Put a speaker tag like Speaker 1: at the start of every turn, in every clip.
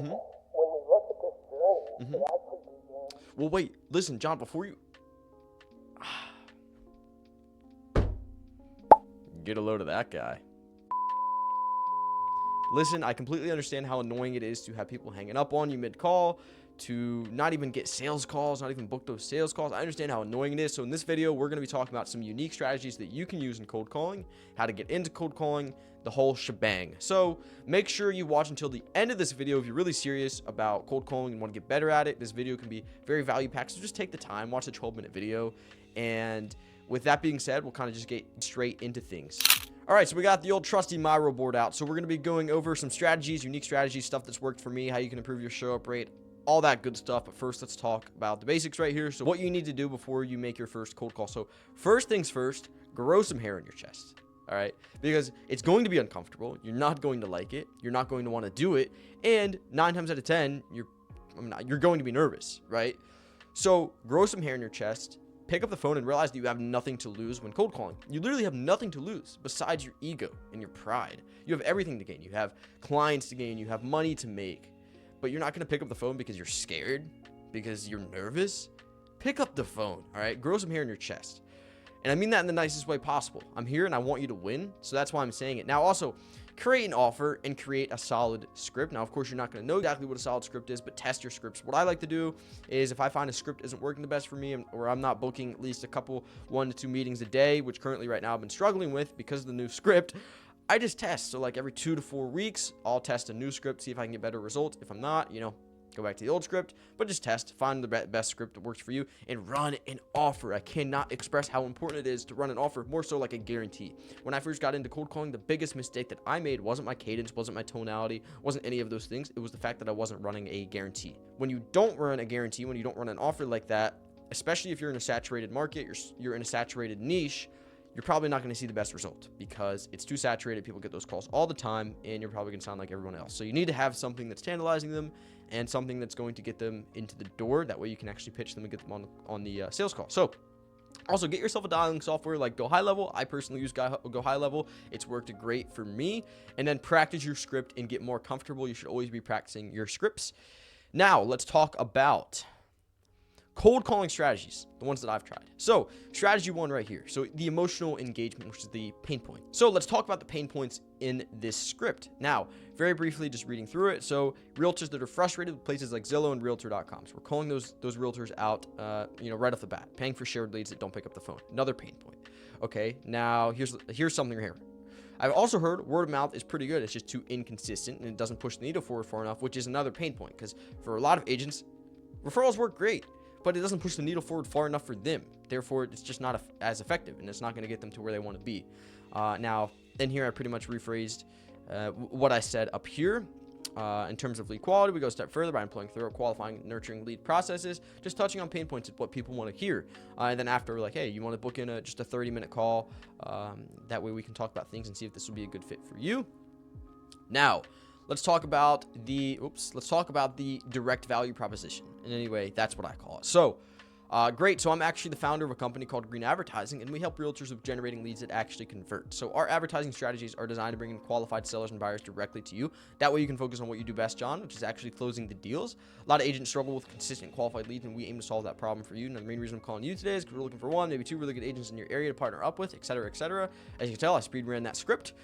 Speaker 1: when we look at this journey, it actually begins.
Speaker 2: Well, wait, listen, John, before you get a load of that guy. Listen, I completely understand how annoying it is to have people hanging up on you mid-call, to not even get sales calls, not even book those sales calls. I understand how annoying it is. So in this video, we're going to be talking about some unique strategies that you can use in cold calling, how to get into cold calling, the whole shebang. So make sure you watch until the end of this video if you're really serious about cold calling and want to get better at it. This video can be very value packed, so just take the time, watch the 12-minute video. And with that being said, we'll kind of just get straight into things. All right, so we got the old trusty Miro board out. So we're going to be going over some strategies, unique strategies, stuff that's worked for me, how you can improve your show up rate, all that good stuff. But first, let's talk about the basics right here. So what you need to do before you make your first cold call. So first things first, grow some hair in your chest. All right, because it's going to be uncomfortable. You're not going to like it. You're not going to want to do it. And 9 times out of 10, you're going to be nervous, right? So grow some hair in your chest. Pick up the phone and realize that you have nothing to lose when cold calling. You literally have nothing to lose besides your ego and your pride. You have everything to gain. You have clients to gain. You have money to make. But you're not going to pick up the phone because you're scared, because you're nervous. Pick up the phone, all right? Grow some hair in your chest. And I mean that in the nicest way possible. I'm here and I want you to win, so that's why I'm saying it. Now, also, create an offer and create a solid script. Now, of course, you're not going to know exactly what a solid script is, but test your scripts. What I like to do is if I find a script isn't working the best for me, or I'm not booking at least a couple 1 to 2 meetings a day, which currently right now I've been struggling with because of the new script, I just test. So like every 2 to 4 weeks, I'll test a new script, see if I can get better results. If I'm not, go back to the old script, but just test, find the best script that works for you, and run an offer. I cannot express how important it is to run an offer, more so like a guarantee. When I first got into cold calling, the biggest mistake that I made wasn't my cadence, wasn't my tonality, wasn't any of those things. It was the fact that I wasn't running a guarantee. When you don't run a guarantee, when you don't run an offer like that, especially if you're in a saturated market, you're in a saturated niche, you're probably not going to see the best result because it's too saturated. People get those calls all the time, and you're probably going to sound like everyone else. So you need to have something that's tantalizing them and something that's going to get them into the door. That way you can actually pitch them and get them on the sales call. So also get yourself a dialing software like Go High Level. I personally use Go High Level. It's worked great for me. And then practice your script and get more comfortable. You should always be practicing your scripts. Now let's talk about cold calling strategies, the ones that I've tried. So strategy 1 right here. So the emotional engagement, which is the pain point. So let's talk about the pain points in this script. Now, very briefly, just reading through it. So realtors that are frustrated with places like Zillow and Realtor.com. So we're calling those realtors out, right off the bat, paying for shared leads that don't pick up the phone. Another pain point. Okay, now here's something here. I've also heard word of mouth is pretty good. It's just too inconsistent and it doesn't push the needle forward far enough, which is another pain point because for a lot of agents, referrals work great, but it doesn't push the needle forward far enough for them. Therefore, it's just not as effective, and it's not going to get them to where they want to be. Now, in here, I pretty much rephrased what I said up here. In terms of lead quality, we go a step further by employing thorough, qualifying, nurturing lead processes, just touching on pain points of what people want to hear. And then after, we're like, hey, you want to book in just a 30-minute call? That way we can talk about things and see if this will be a good fit for you. Now, let's talk about the direct value proposition. And anyway, that's what I call it. So, great. So I'm actually the founder of a company called Green Advertising, and we help realtors with generating leads that actually convert. So our advertising strategies are designed to bring in qualified sellers and buyers directly to you. That way you can focus on what you do best, John, which is actually closing the deals. A lot of agents struggle with consistent qualified leads, and we aim to solve that problem for you. And the main reason I'm calling you today is because we're looking for 1, maybe 2 really good agents in your area to partner up with, etc., etc. As you can tell, I speed ran that script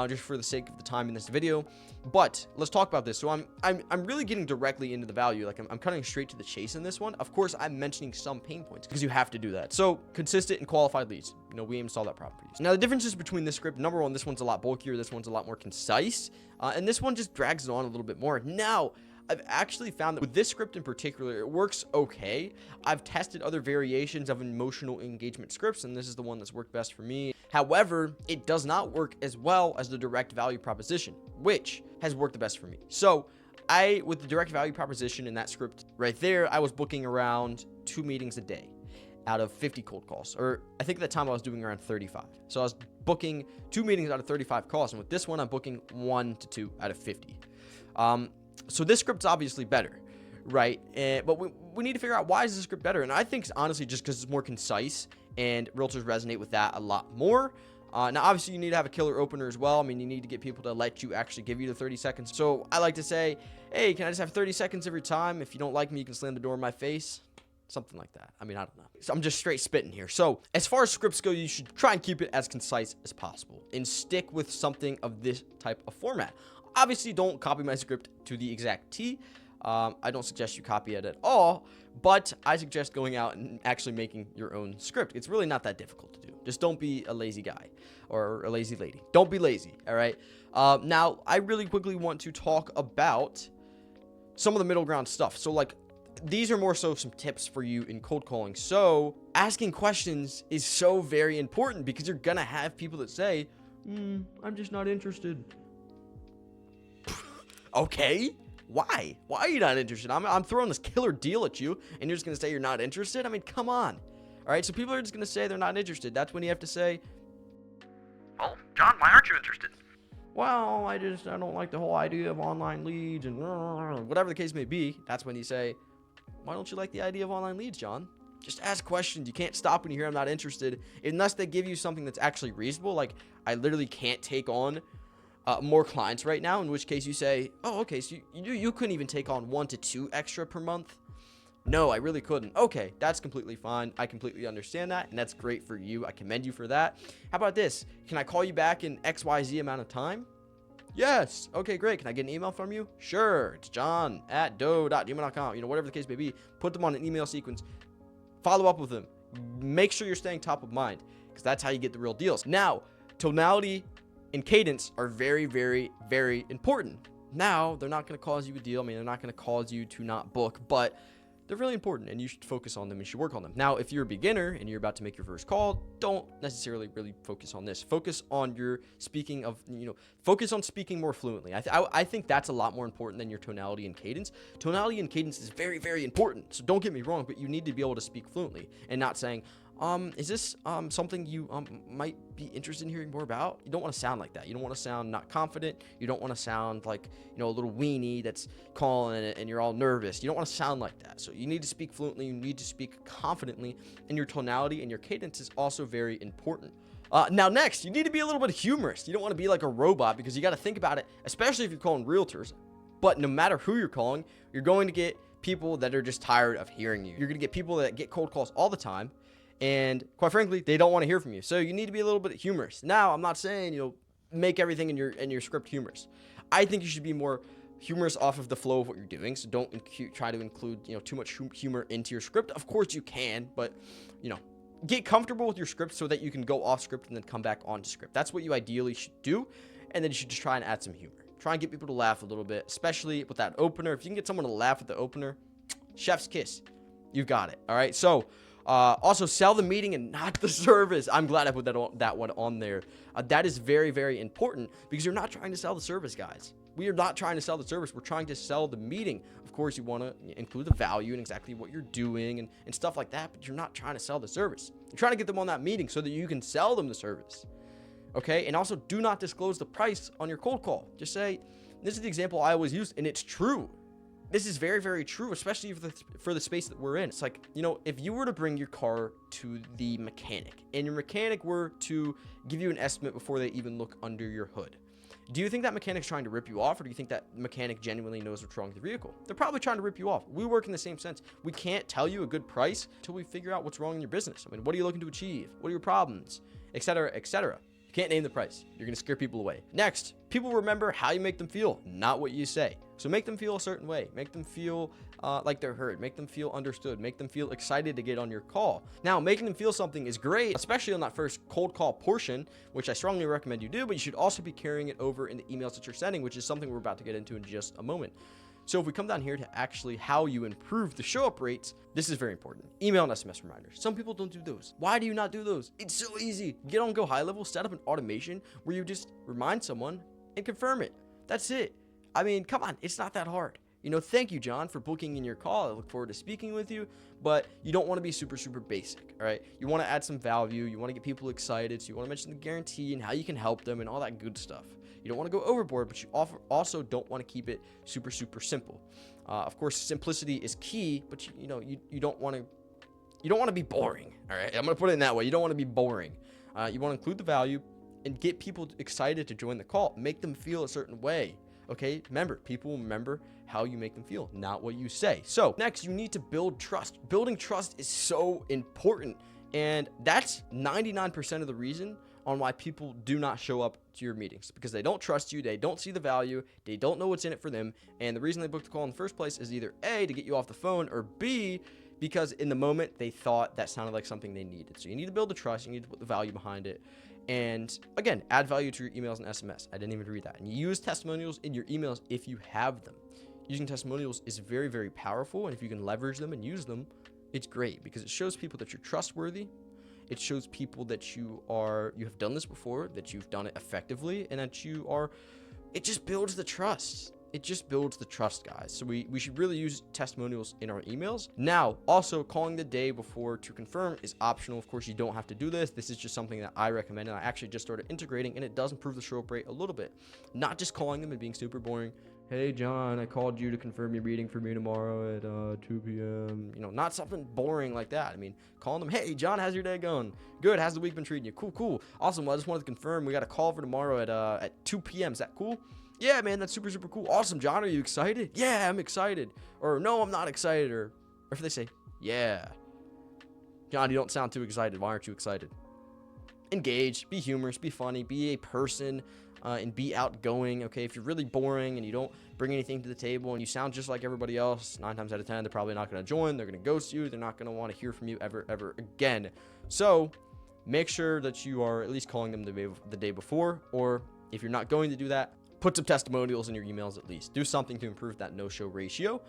Speaker 2: just for the sake of the time in this video. But let's talk about this. So I'm really getting directly into the value. Like I'm cutting straight to the chase in this one. Of course, I'm mentioning some pain points because you have to do that. So consistent and qualified leads. We aim to solve that problem for you. Now the differences between this script, number 1, this one's a lot bulkier. This one's a lot more concise. And this one just drags it on a little bit more. Now, I've actually found that with this script in particular, it works okay. I've tested other variations of emotional engagement scripts, and this is the one that's worked best for me. However, it does not work as well as the direct value proposition, which has worked the best for me. So with the direct value proposition in that script right there, I was booking around 2 meetings a day out of 50 cold calls, or I think at the time I was doing around 35. So I was booking 2 meetings out of 35 calls. And with this one, I'm booking 1 to 2 out of 50. So this script's obviously better, right? But we need to figure out why is this script better? And I think it's honestly just because it's more concise and realtors resonate with that a lot more. Now, obviously, you need to have a killer opener as well. I mean, you need to get people to let you actually give you the 30 seconds. So I like to say, hey, can I just have 30 seconds every time? If you don't like me, you can slam the door in my face. Something like that. I mean, I don't know. So I'm just straight spitting here. So as far as scripts go, you should try and keep it as concise as possible and stick with something of this type of format. Obviously, don't copy my script to the exact T. I don't suggest you copy it at all, but I suggest going out and actually making your own script. It's really not that difficult to do. Just don't be a lazy guy or a lazy lady. Don't be lazy, all right? Now, I really quickly want to talk about some of the middle ground stuff. So, like, these are more so some tips for you in cold calling. So asking questions is so very important because you're going to have people that say, I'm just not interested. Okay. Why? Why are you not interested? I'm throwing this killer deal at you and you're just going to say you're not interested? I mean, come on. All right. So people are just going to say they're not interested. That's when you have to say,
Speaker 3: well, John, why aren't you interested?
Speaker 2: well, I don't like the whole idea of online leads and whatever the case may be. That's when you say, why don't you like the idea of online leads, John? Just ask questions. You can't stop when you hear I'm not interested unless they give you something that's actually reasonable. Like, I literally can't take on more clients right now, in which case you say, oh, okay, so you couldn't even take on 1 to 2 extra per month. No, I really couldn't. Okay, that's completely fine. I completely understand that, and that's great for you. I commend you for that. How about this? Can I call you back in XYZ amount of time? Yes. Okay, great. Can I get an email from you? Sure. It's john@do.gmail.com. You know, whatever the case may be. Put them on an email sequence. Follow up with them. Make sure you're staying top of mind because that's how you get the real deals. Now, tonality and cadence are very, very, very important. Now, they're not going to cause you a deal. I mean, they're not going to cause you to not book, but they're really important and you should focus on them. You should work on them. Now, if you're a beginner and you're about to make your first call, don't necessarily really focus on this. Focus on your speaking of, focus on speaking more fluently. I think that's a lot more important than your tonality and cadence. Tonality and cadence is very, very important. So don't get me wrong, but you need to be able to speak fluently and not saying, is this something you might be interested in hearing more about? You don't want to sound like that. You don't want to sound not confident. You don't want to sound like, a little weenie that's calling and you're all nervous. You don't want to sound like that. So you need to speak fluently. You need to speak confidently, and your tonality and your cadence is also very important. Now, next, you need to be a little bit humorous. You don't want to be like a robot because you got to think about it, especially if you're calling realtors. But no matter who you're calling, you're going to get people that are just tired of hearing you. You're going to get people that get cold calls all the time. And quite frankly, they don't want to hear from you. So you need to be a little bit humorous. Now, I'm not saying, make everything in your script humorous. I think you should be more humorous off of the flow of what you're doing. So don't try to include, too much humor into your script. Of course you can, but, get comfortable with your script so that you can go off script and then come back onto script. That's what you ideally should do. And then you should just try and add some humor. Try and get people to laugh a little bit, especially with that opener. If you can get someone to laugh at the opener, chef's kiss. You got it. All right. So, also sell the meeting and not the service. I'm glad I put that one on there. That is very, very important because you're not trying to sell the service, guys. We are not trying to sell the service. We're trying to sell the meeting. Of course, you want to include the value and exactly what you're doing and stuff like that, but you're not trying to sell the service. You're trying to get them on that meeting so that you can sell them the service. Okay? And also, do not disclose the price on your cold call. Just say, this is the example I always use, and it's true. This is very, very true, especially for the space that we're in. It's like, if you were to bring your car to the mechanic and your mechanic were to give you an estimate before they even look under your hood, do you think that mechanic's trying to rip you off, or do you think that mechanic genuinely knows what's wrong with the vehicle? They're probably trying to rip you off. We work in the same sense. We can't tell you a good price until we figure out what's wrong in your business. I mean, what are you looking to achieve? What are your problems? Et cetera, et cetera. You can't name the price. You're going to scare people away. Next, people remember how you make them feel, not what you say. So make them feel a certain way. Make them feel like they're heard. Make them feel understood. Make them feel excited to get on your call. Now, making them feel something is great, especially on that first cold call portion, which I strongly recommend you do, but you should also be carrying it over in the emails that you're sending, which is something we're about to get into in just a moment. So if we come down here to actually how you improve the show up rates, this is very important. Email and SMS reminders. Some people don't do those. Why do you not do those? It's so easy. Get on Go High Level, set up an automation where you just remind someone and confirm it. That's it. I mean, come on, it's not that hard. Thank you, John, for booking in your call. I look forward to speaking with you, but you don't want to be super, super basic, all right? You want to add some value. You want to get people excited, so you want to mention the guarantee and how you can help them and all that good stuff. You don't want to go overboard, but you also don't want to keep it super, super simple. Of course, simplicity is key, but you don't want to be boring, all right? I'm going to put it in that way. You don't want to be boring. You want to include the value, and get people excited to join the call. Make them feel a certain way. Okay, remember, people will remember how you make them feel, not what you say. So next, you need to build trust. Building trust is so important, and that's 99% of the reason on why people do not show up to your meetings, because they don't trust you, they don't see the value, they don't know what's in it for them, and the reason they booked the call in the first place is either A, to get you off the phone, or B, because in the moment they thought that sounded like something they needed. So you need to build the trust, you need to put the value behind it. And again, add value to your emails and SMS. I didn't even read that. And use testimonials in your emails if you have them. Using testimonials is very, very powerful. And if you can leverage them and use them, it's great, because it shows people that you're trustworthy. It shows people that you have done this before, that you've done it effectively, and that it just builds the trust. It just builds the trust, guys. So we should really use testimonials in our emails. Now, also calling the day before to confirm is optional. Of course, you don't have to do this. This is just something that I recommend, and I actually just started integrating, and it does improve the show up rate a little bit. Not just calling them and being super boring. Hey, John, I called you to confirm your meeting for me tomorrow at 2 p.m. You know, not something boring like that. I mean, calling them, hey, John, how's your day going? Good. How's the week been treating you? Cool. Awesome. Well, I just wanted to confirm we got a call for tomorrow at 2 p.m. Is that cool? Yeah, man, that's super, super cool. Awesome, John, are you excited? Yeah, I'm excited. Or no, I'm not excited. Or if they say, yeah, John, you don't sound too excited. Why aren't you excited? Engage, be humorous, be funny, be a person, and be outgoing. Okay, if you're really boring and you don't bring anything to the table and you sound just like everybody else, 9 times out of 10, they're probably not going to join. They're going to ghost you. They're not going to want to hear from you ever again. So make sure that you are at least calling them the day before, or if you're not going to do that, put some testimonials in your emails at least. Do something to improve that no-show ratio.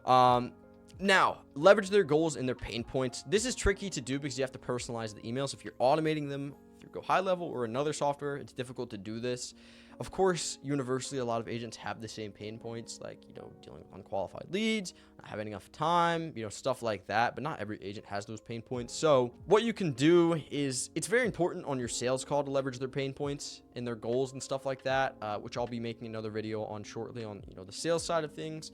Speaker 2: Now, leverage their goals and their pain points. This is tricky to do because you have to personalize the emails. If you're automating them through Go High Level or another software, it's difficult to do this. Of course, universally, a lot of agents have the same pain points, like, dealing with unqualified leads, not having enough time, stuff like that. But not every agent has those pain points. So what you can do is, it's very important on your sales call to leverage their pain points and their goals and stuff like that, which I'll be making another video on shortly on, the sales side of things,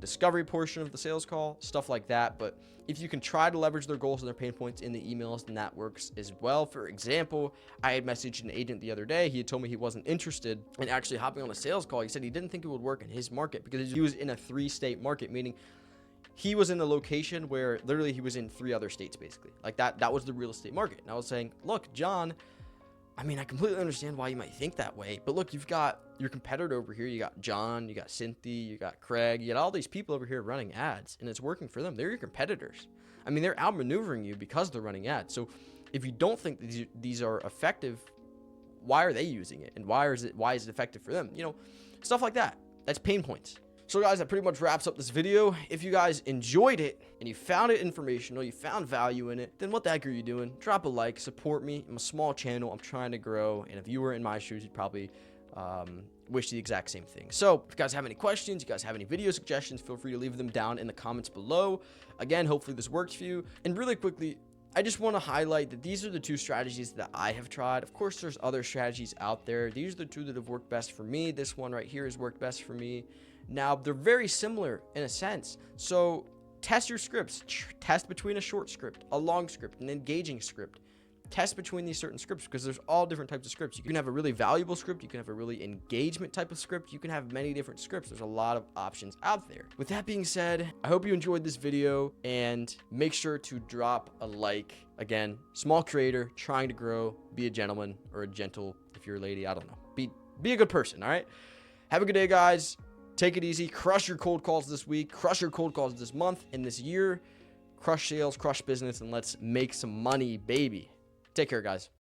Speaker 2: discovery portion of the sales call, stuff like that. But if you can try to leverage their goals and their pain points in the emails, then that works as well. For example, I had messaged an agent the other day. He had told me he wasn't interested in actually hopping on a sales call. He said he didn't think it would work in his market because he was in a 3-state market, meaning he was in a location where literally he was in 3 other states, basically. Like that was the real estate market. And I was saying, look, John, I mean, I completely understand why you might think that way, but look, you've got your competitor over here. You got John, you got Cynthia, you got Craig, you got all these people over here running ads, and it's working for them. They're your competitors. I mean, they're outmaneuvering you because they're running ads. So if you don't think these are effective, why are they using it? And why is it effective for them? Stuff like that. That's pain points. So guys, that pretty much wraps up this video. If you guys enjoyed it and you found it informational, you found value in it, then what the heck are you doing? Drop a like, support me. I'm a small channel. I'm trying to grow. And if you were in my shoes, you'd probably wish the exact same thing. So if you guys have any questions, you guys have any video suggestions, feel free to leave them down in the comments below. Again, hopefully this works for you. And really quickly, I just want to highlight that these are the 2 strategies that I have tried. Of course, there's other strategies out there. These are the 2 that have worked best for me. This one right here has worked best for me. Now, they're very similar in a sense. So test your scripts. Test between a short script, a long script, an engaging script. Test between these certain scripts, because there's all different types of scripts. You can have a really valuable script. You can have a really engagement type of script. You can have many different scripts. There's a lot of options out there. With that being said, I hope you enjoyed this video, and make sure to drop a like. Again, small creator trying to grow. Be a gentleman, or a gentle if you're a lady. I don't know. Be a good person. All right. Have a good day, guys. Take it easy. Crush your cold calls this week. Crush your cold calls this month and this year. Crush sales, crush business, and let's make some money, baby. Take care, guys.